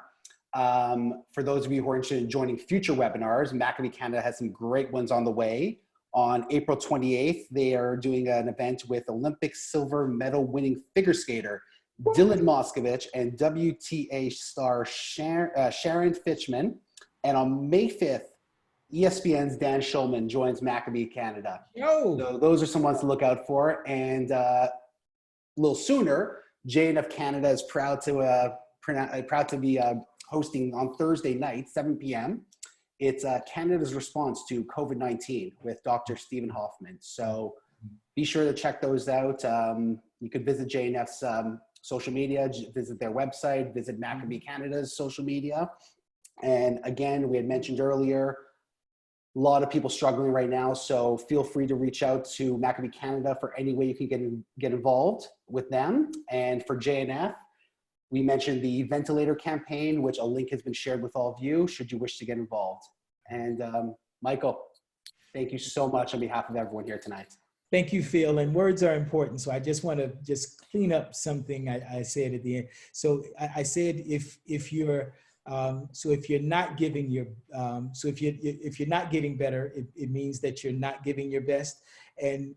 S2: For those of you who are interested in joining future webinars, Maccabee Canada has some great ones on the way. On April 28th, they are doing an event with Olympic silver medal winning figure skater Dylan Moskovich and WTA star Sharon Fitchman. And on May 5th, ESPN's Dan Schulman joins Maccabee Canada. So those are some ones to look out for. And a little sooner, JNF Canada is proud to be hosting on Thursday night, 7 p.m. It's Canada's response to COVID-19 with Dr. Stephen Hoffman. So be sure to check those out. You could visit JNF's social media, visit their website, visit Maccabee Canada's social media. And again, we had mentioned earlier, a lot of people struggling right now, so feel free to reach out to Maccabee Canada for any way you can get involved with them. And for JNF, we mentioned the ventilator campaign, which a link has been shared with all of you, should you wish to get involved. And Michael, thank you so much on behalf of everyone here tonight.
S4: Thank you, Phil. And words are important. So I just want to clean up something I said at the end. So I said if you're not giving your if you're not getting better, it means that you're not giving your best. And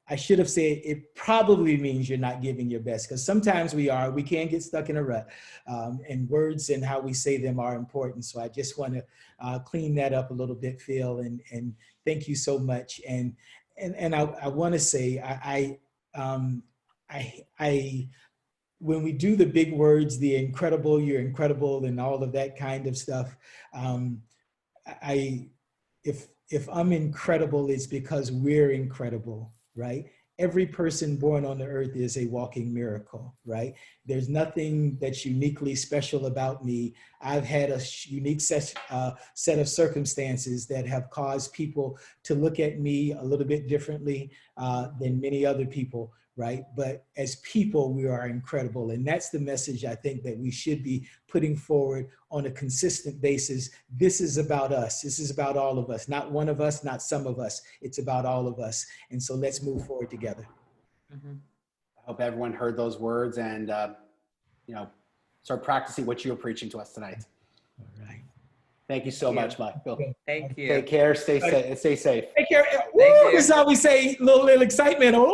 S4: I should have said it probably means you're not giving your best, because sometimes we can get stuck in a rut, and words and how we say them are important. So I just want to clean that up a little bit, Phil, and thank you so much. And I want to say when we do the big words, the incredible, you're incredible, and all of that kind of stuff, if I'm incredible, it's because we're incredible, right? Every person born on the earth is a walking miracle, right? There's nothing that's uniquely special about me. I've had a unique set of circumstances that have caused people to look at me a little bit differently. than many other people, right? But as people, we are incredible. And that's the message I think that we should be putting forward on a consistent basis. This is about us. This is about all of us, not one of us, not some of us. It's about all of us. And so let's move forward together.
S1: Mhm.
S2: I hope everyone heard those words and, you know, start practicing what you were preaching to us tonight.
S4: All right.
S2: Thank you so much, Michael.
S1: Thank you.
S2: Take care. Stay safe. Stay safe.
S4: Take care. Woo,
S1: you.
S4: this is how we say little excitement. Woo!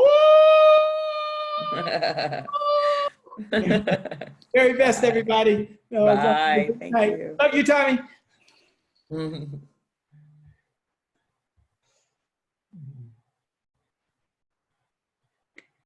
S4: Very best, everybody.
S1: Bye. Thank you.
S4: Love you, Tommy.